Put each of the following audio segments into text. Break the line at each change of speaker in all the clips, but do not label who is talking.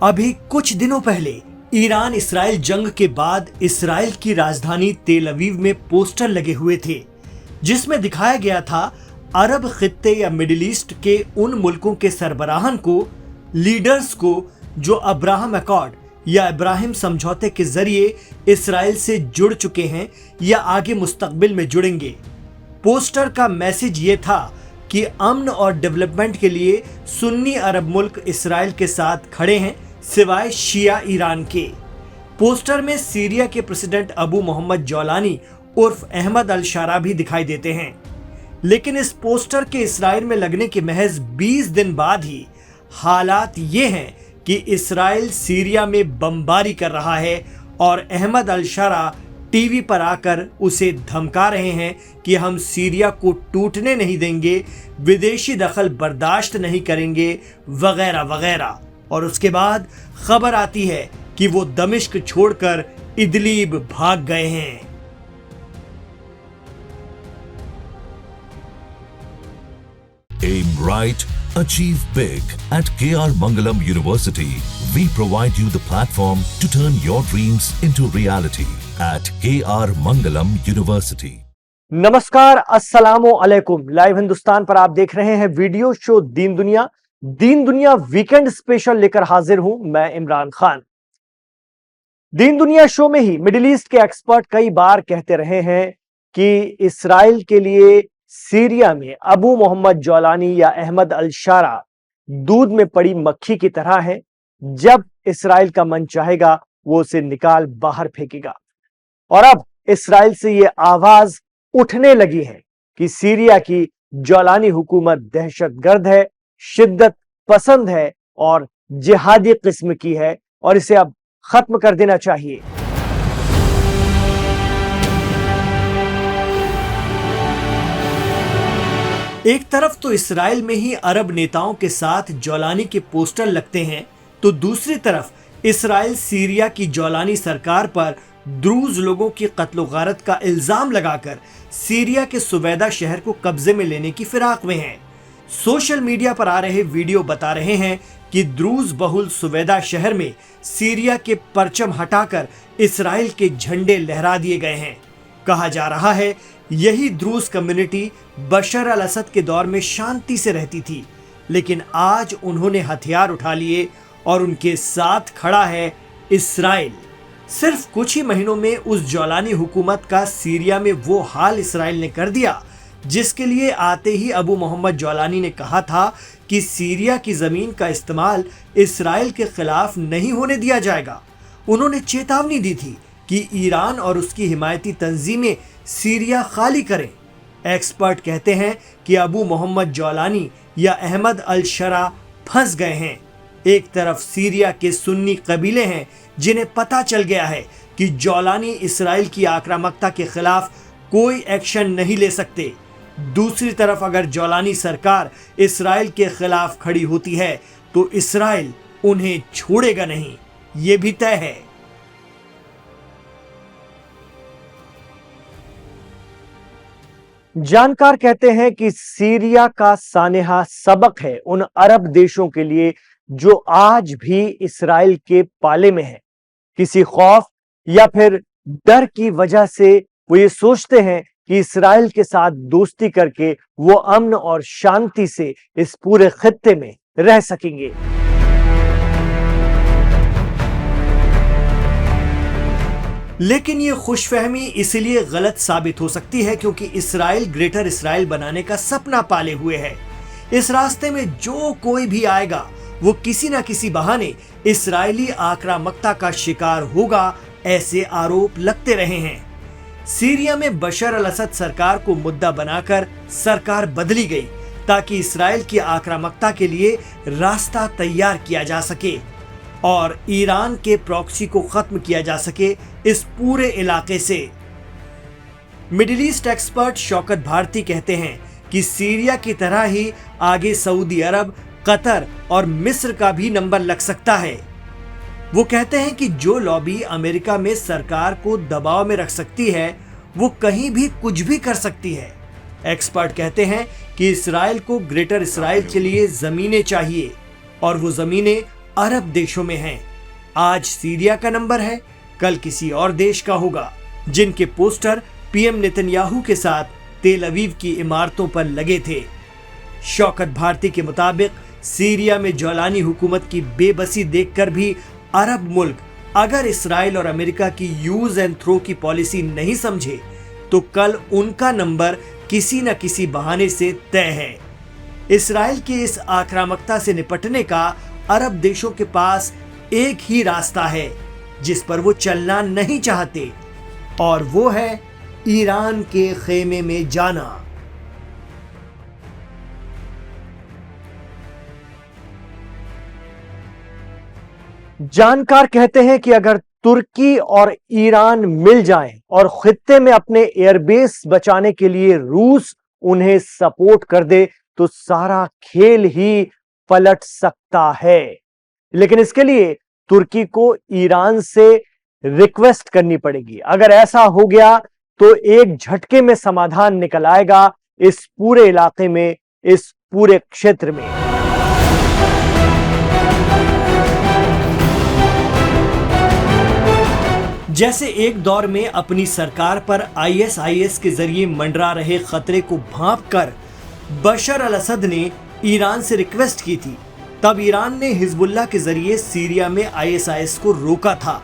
अभी कुछ दिनों पहले ईरान इसराइल जंग के बाद इसराइल की राजधानी तेल अवीव में पोस्टर लगे हुए थे जिसमें दिखाया गया था अरब खित्ते या मिडिल ईस्ट के उन मुल्कों के सरबराहन को, लीडर्स को जो अब्राहम अकॉर्ड या इब्राहिम समझौते के जरिए इसराइल से जुड़ चुके हैं या आगे मुस्तकबिल में जुड़ेंगे। पोस्टर का मैसेज ये था कि अमन और डेवलपमेंट के लिए सुन्नी अरब मुल्क इसराइल के साथ खड़े हैं सिवाय शिया ईरान के। पोस्टर में सीरिया के प्रेसिडेंट अबू मोहम्मद जौलानी उर्फ अहमद अल शारा भी दिखाई देते हैं। लेकिन इस पोस्टर के इसराइल में लगने के महज 20 दिन बाद ही हालात ये हैं कि इसराइल सीरिया में बमबारी कर रहा है और अहमद अल शारा टीवी पर आकर उसे धमका रहे हैं कि हम सीरिया को टूटने नहीं देंगे, विदेशी दखल बर्दाश्त नहीं करेंगे, वगैरह वगैरह। और उसके बाद खबर आती है कि वो दमिश्क छोड़कर इदलीब भाग गए हैं।
Aim right, achieve big. At KR Mangalam University, we provide you the platform to turn your dreams into reality. At KR Mangalam University.
नमस्कार, अस्सलामो अलैकुम। लाइव हिंदुस्तान पर आप देख रहे हैं वीडियो शो दीन दुनिया। दीन दुनिया वीकेंड स्पेशल लेकर हाजिर हूं मैं इमरान खान। दीन दुनिया शो में ही मिडिल ईस्ट के एक्सपर्ट कई बार कहते रहे हैं कि इसराइल के लिए सीरिया में अबू मोहम्मद जौलानी या अहमद अल शारा दूध में पड़ी मक्खी की तरह है। जब इसराइल का मन चाहेगा वो उसे निकाल बाहर फेंकेगा। और अब इसराइल से ये आवाज उठने लगी है कि सीरिया की जौलानी हुकूमत दहशतगर्द है, शिद्दत पसंद है और जिहादी किस्म की है और इसे अब खत्म कर देना चाहिए।
एक तरफ तो इसराइल में ही अरब नेताओं के साथ जौलानी के पोस्टर लगते हैं, तो दूसरी तरफ इसराइल सीरिया की जौलानी सरकार पर द्रूज लोगों की कत्ल गारत का इल्जाम लगाकर सीरिया के सुवैदा शहर को कब्जे में लेने की फिराक में है। सोशल मीडिया पर आ रहे वीडियो बता रहे हैं कि द्रूज बहुल सुवैदा शहर में सीरिया के परचम हटाकर इसराइल के झंडे लहरा दिए गए हैं। कहा जा रहा है यही द्रूज कम्युनिटी बशर अल असद के दौर में शांति से रहती थी, लेकिन आज उन्होंने हथियार उठा लिए और उनके साथ खड़ा है इसराइल। सिर्फ कुछ ही महीनों में उस जौलानी हुकूमत का सीरिया में वो हाल इसराइल ने कर दिया जिसके लिए आते ही अबू मोहम्मद जौलानी ने कहा था कि सीरिया की जमीन का इस्तेमाल इसराइल के खिलाफ नहीं होने दिया जाएगा। उन्होंने चेतावनी दी थी कि ईरान और उसकी हिमायती तंजीमें सीरिया खाली करें। एक्सपर्ट कहते हैं कि अबू मोहम्मद जौलानी या अहमद अल शरा फंस गए हैं। एक तरफ सीरिया के सुन्नी कबीले हैं जिन्हें पता चल गया है कि जौलानी इसराइल की आक्रामकता के खिलाफ कोई एक्शन नहीं ले सकते। दूसरी तरफ अगर जौलानी सरकार इसराइल के खिलाफ खड़ी होती है तो इसराइल उन्हें छोड़ेगा नहीं, ये भी तय है।
जानकार कहते हैं कि सीरिया का सानेहा सबक है उन अरब देशों के लिए जो आज भी इसराइल के पाले में है। किसी खौफ या फिर डर की वजह से वो ये सोचते हैं कि इसराइल के साथ दोस्ती करके वो अमन और शांति से इस पूरे खित्ते में रह सकेंगे।
लेकिन ये खुशफहमी इसलिए गलत साबित हो सकती है क्योंकि इसराइल ग्रेटर इसराइल बनाने का सपना पाले हुए है। इस रास्ते में जो कोई भी आएगा वो किसी न किसी बहाने इसराइली आक्रामकता का शिकार होगा, ऐसे आरोप लगते रहे हैं। सीरिया में बशर अल असद सरकार को मुद्दा बनाकर सरकार बदली गई ताकि इसराइल की आक्रामकता के लिए रास्ता तैयार किया जा सके और ईरान के प्रॉक्सी को खत्म किया जा सके इस पूरे इलाके से। Middle East expert Shaukat Bharti कहते हैं कि सीरिया की तरह ही आगे सऊदी अरब, कतर और मिस्र का भी नंबर लग सकता है। वो कहते हैं कि जो लॉबी अमेरिका में सरकार को दबाव में रख सकती है वो कहीं भी कुछ भी कर सकती है। एक्सपर्ट कहते हैं कि इसराइल को ग्रेटर इसराइल के लिए जमीनें चाहिए और वो जमीनें अरब देशों में हैं। आज सीरिया का नंबर है, कल किसी और देश का होगा, जिनके पोस्टर पीएम नेतन्याहू के साथ तेल अवीव की इमारतों पर लगे थे। शौकत भारती के मुताबिक सीरिया में जौलानी हुकूमत की बेबसी देखकर भी अरब मुल्क अगर इसराइल और अमेरिका की यूज एंड थ्रो की पॉलिसी नहीं समझे तो कल उनका नंबर किसी न किसी बहाने से तय है। इसराइल की इस आक्रामकता से निपटने का अरब देशों के पास एक ही रास्ता है जिस पर वो चलना नहीं चाहते, और वो है ईरान के खेमे में जाना।
जानकार कहते हैं कि अगर तुर्की और ईरान मिल जाएं और खित्ते में अपने एयरबेस बचाने के लिए रूस उन्हें सपोर्ट कर दे तो सारा खेल ही पलट सकता है। लेकिन इसके लिए तुर्की को ईरान से रिक्वेस्ट करनी पड़ेगी। अगर ऐसा हो गया तो एक झटके में समाधान निकल आएगा इस पूरे इलाके में, इस पूरे क्षेत्र में।
जैसे एक दौर में अपनी सरकार पर आईएसआईएस के जरिए मंडरा रहे खतरे को भांपकर बशर अल असद ने ईरान से रिक्वेस्ट की थी, तब ईरान ने हिजबुल्लाह के जरिए सीरिया में आईएसआईएस को रोका था।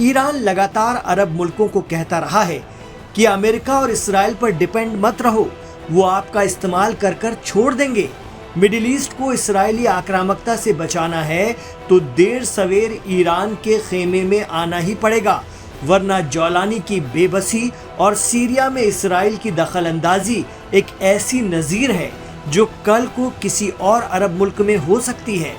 ईरान लगातार अरब मुल्कों को कहता रहा है कि अमेरिका और इसराइल पर डिपेंड मत रहो, वो आपका इस्तेमाल कर कर छोड़ देंगे। मिडिल ईस्ट को इसराइली आक्रामकता से बचाना है तो देर सवेर ईरान के खेमे में आना ही पड़ेगा, वरना जौलानी की बेबसी और सीरिया में इसराइल की दखलंदाजी एक ऐसी नजीर है जो कल को किसी और अरब मुल्क में हो सकती है।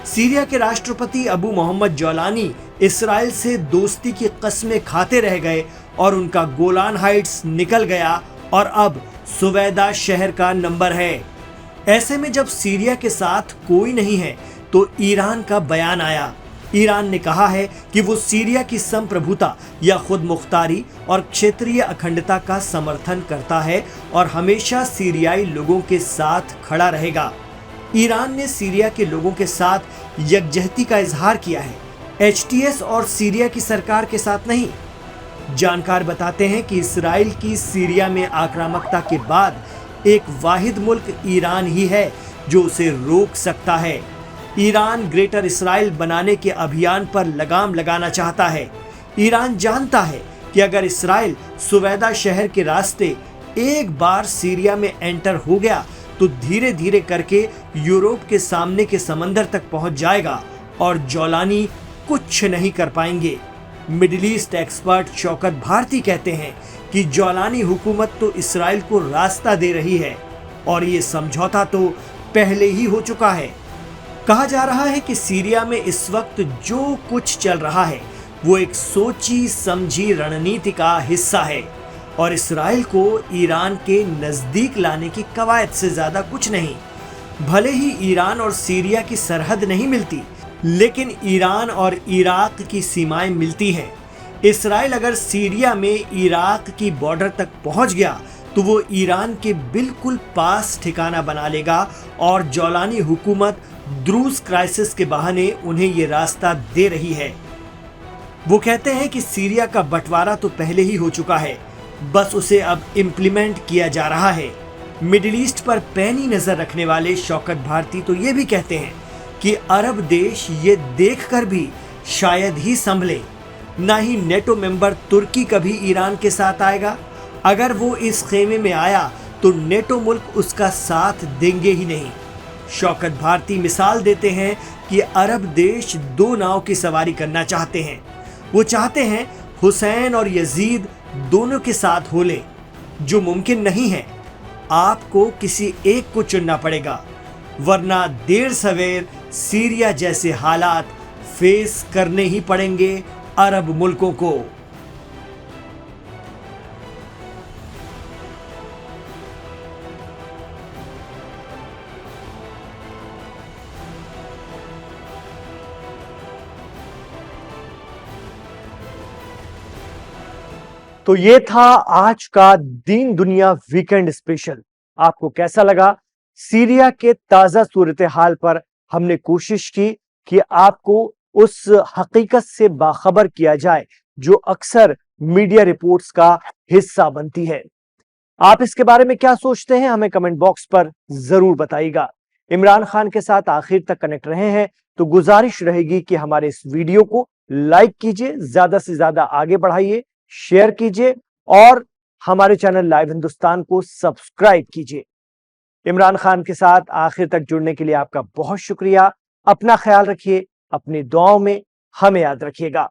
सीरिया के राष्ट्रपति अबू मोहम्मद जौलानी इसराइल से दोस्ती की कस्में खाते रह गए और उनका गोलान हाइट्स निकल गया और अब सुवैदा शहर का नंबर है। ऐसे में जब सीरिया के साथ कोई नहीं है तो ईरान का बयान आया। ईरान ने कहा है कि वो सीरिया की संप्रभुता या खुद मुख्तारी और क्षेत्रीय अखंडता का समर्थन करता है और हमेशा सीरियाई लोगों के साथ खड़ा रहेगा। ईरान ने सीरिया के लोगों के साथ यकजहती का इजहार किया है, एचटीएस और सीरिया की सरकार के साथ नहीं। जानकार बताते हैं कि इसराइल की सीरिया में आक्रामकता के बाद एक वाहिद मुल्क ईरान ही है जो उसे रोक सकता है। ईरान ग्रेटर इसराइल बनाने के अभियान पर लगाम लगाना चाहता है। ईरान जानता है कि अगर इसराइल सुवैदा शहर के रास्ते एक बार सीरिया में एंटर हो गया तो धीरे धीरे करके यूरोप के सामने के समंदर तक पहुंच जाएगा और जौलानी कुछ नहीं कर पाएंगे। Middle East expert Shaukat Bharti कहते हैं कि जौलानी हुकूमत तो इसराइल को रास्ता दे रही है और ये समझौता तो पहले ही हो चुका है। कहा जा रहा है कि सीरिया में इस वक्त जो कुछ चल रहा है वो एक सोची समझी रणनीति का हिस्सा है और इसराइल को ईरान के नजदीक लाने की कवायद से ज्यादा कुछ नहीं। भले ही ईरान और सीरिया की सरहद नहीं मिलती, लेकिन ईरान और इराक की सीमाएं मिलती हैं। इसराइल अगर सीरिया में इराक की बॉर्डर तक पहुंच गया तो वो ईरान के बिल्कुल पास ठिकाना बना लेगा और जौलानी हुकूमत द्रूज क्राइसिस के बहाने उन्हें ये रास्ता दे रही है। वो कहते हैं कि सीरिया का बंटवारा तो पहले ही हो चुका है, बस उसे अब इम्प्लीमेंट किया जा रहा है। मिडिल ईस्ट पर पैनी नजर रखने वाले शौकत भारती तो ये भी कहते हैं कि अरब देश ये देखकर भी शायद ही संभले, ना ही नेटो मेंबर तुर्की कभी ईरान के साथ आएगा। अगर वो इस खेमे में आया तो नेटो मुल्क उसका साथ देंगे ही नहीं। शौकत भारती मिसाल देते हैं कि अरब देश दो नाव की सवारी करना चाहते हैं। वो चाहते हैं हुसैन और यजीद दोनों के साथ हो ले, जो मुमकिन नहीं है। आपको किसी एक को चुनना पड़ेगा, वरना देर सवेर सीरिया जैसे हालात फेस करने ही पड़ेंगे अरब मुल्कों को।
तो ये था आज का दीन दुनिया वीकेंड स्पेशल। आपको कैसा लगा? सीरिया के ताजा सूरत हाल पर हमने कोशिश की कि आपको उस हकीकत से बाखबर किया जाए जो अक्सर मीडिया रिपोर्ट्स का हिस्सा बनती है। आप इसके बारे में क्या सोचते हैं, हमें कमेंट बॉक्स पर जरूर बताइएगा। इमरान खान के साथ आखिर तक कनेक्ट रहे हैं तो गुजारिश रहेगी कि हमारे इस वीडियो को लाइक कीजिए, ज्यादा से ज्यादा आगे बढ़ाइए, शेयर कीजिए और हमारे चैनल लाइव हिंदुस्तान को सब्सक्राइब कीजिए। इमरान खान के साथ आखिर तक जुड़ने के लिए आपका बहुत शुक्रिया। अपना ख्याल रखिए, अपनी दुआओं में हमें याद रखिएगा।